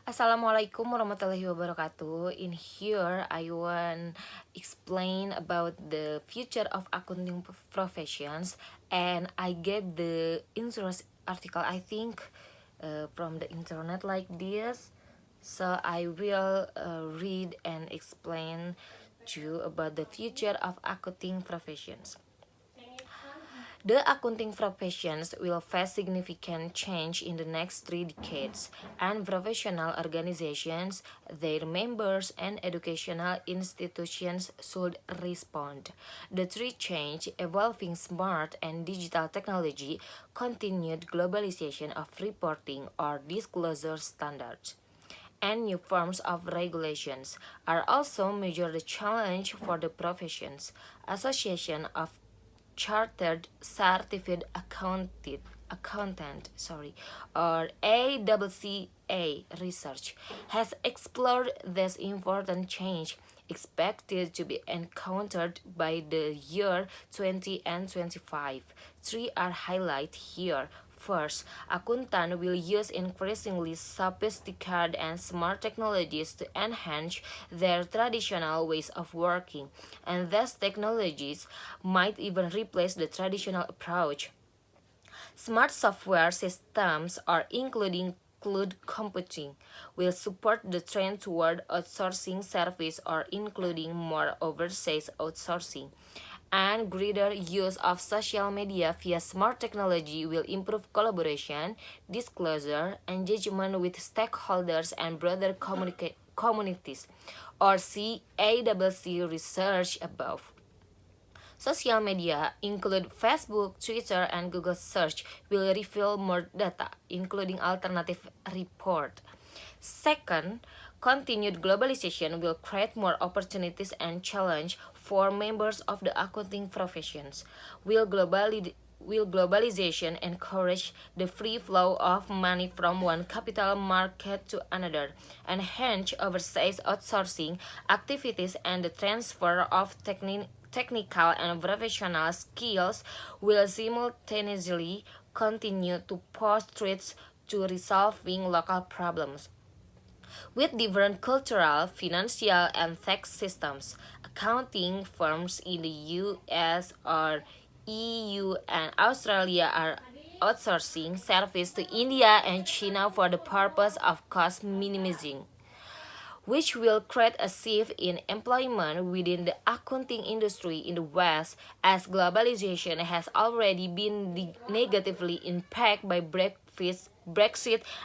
Assalamualaikum warahmatullahi wabarakatuh. In here, I want explain about the future of accounting professions, and I get the interest article. I think from the internet like this, so I will read and explain to you about the future of accounting professions. The accounting professions will face significant change in the next 3 decades, and professional organizations, their members, and educational institutions should respond. The three change evolving smart and digital technology, continued globalization of reporting or disclosure standards, and new forms of regulations are also major challenge for the professions. Association of Chartered Certified Accountant, or ACCA research has explored this important change expected to be encountered by the year 20 and 25. Three are highlighted here. First, accountant will use increasingly sophisticated and smart technologies to enhance their traditional ways of working, and these technologies might even replace the traditional approach. Smart software systems are including cloud computing will support the trend toward outsourcing service or including more overseas outsourcing, and greater use of social media via smart technology will improve collaboration, disclosure, engagement with stakeholders and broader communities, or CACC research above. Social media, include Facebook, Twitter, and Google Search, will reveal more data, including alternative report. Second, continued globalization will create more opportunities and challenge for members of the accounting professions. Will globalization encourage the free flow of money from one capital market to another, and hence overseas outsourcing activities and the transfer of technical and professional skills will simultaneously continue to pose threats to resolving local problems. With different cultural, financial, and tax systems, accounting firms in the US or EU and Australia are outsourcing service to India and China for the purpose of cost minimizing, which will create a shift in employment within the accounting industry in the West, as globalization has already been negatively impacted by Brexit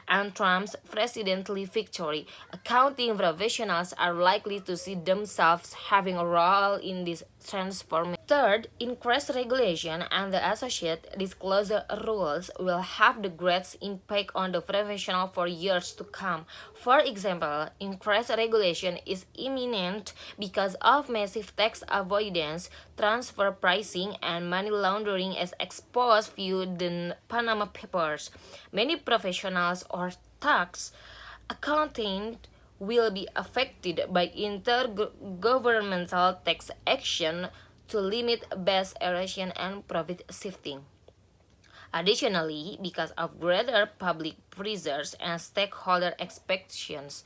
and Trump's presidential victory. Accounting professionals are likely to see themselves having a role in this transformation. Third, increased regulation and the associated disclosure rules will have the greatest impact on the professional for years to come. For example, increased regulation is imminent because of massive tax avoidance, transfer pricing, and money laundering as exposed via the Panama Papers. Many professionals or tax accounting will be affected by intergovernmental tax action to limit base erosion and profit shifting. Additionally, because of greater public pressures and stakeholder expectations,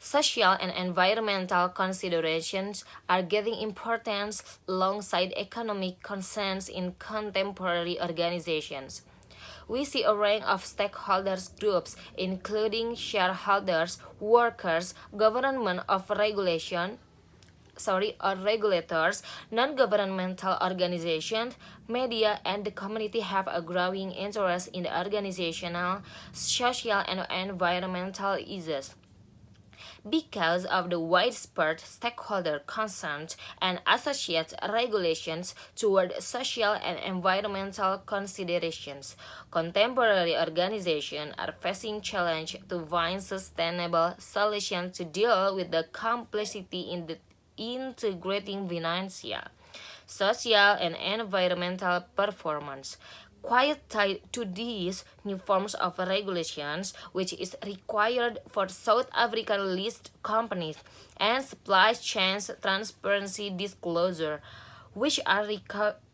social and environmental considerations are gaining importance alongside economic concerns in contemporary organizations. We see a range of stakeholders groups, including shareholders, workers, government of regulation, or regulators, non-governmental organizations, media, and the community have a growing interest in the organizational, social, and environmental issues. Because of the widespread stakeholder concerns and associated regulations toward social and environmental considerations, contemporary organizations are facing challenge to find sustainable solutions to deal with the complexity in the integrating financial, social, and environmental performance. Quite tied to these new forms of regulations, which is required for South African listed companies, and supply chain transparency disclosure, which are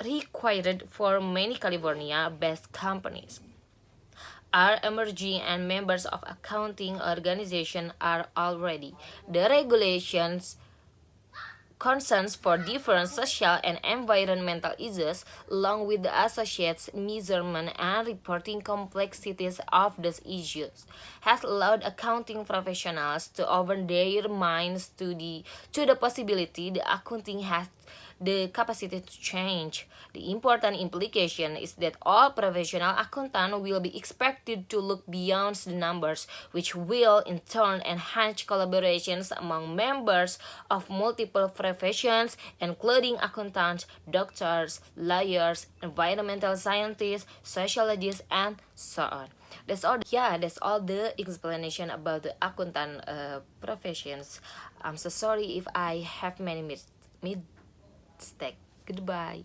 required for many California based companies. are emerging and members of accounting organizations are already. The regulations concerns for different social and environmental issues, along with the associated measurement and reporting complexities of these issues, has allowed accounting professionals to open their minds to the possibility the accounting has the capacity to change. The important implication is that all professional accountants will be expected to look beyond the numbers, which will in turn enhance collaborations among members of multiple professions, including accountants, doctors, lawyers, environmental scientists, sociologists, and so on. That's all. Yeah, that's all the explanation about the accountant professions. I'm so sorry if I have many mistakes. Goodbye.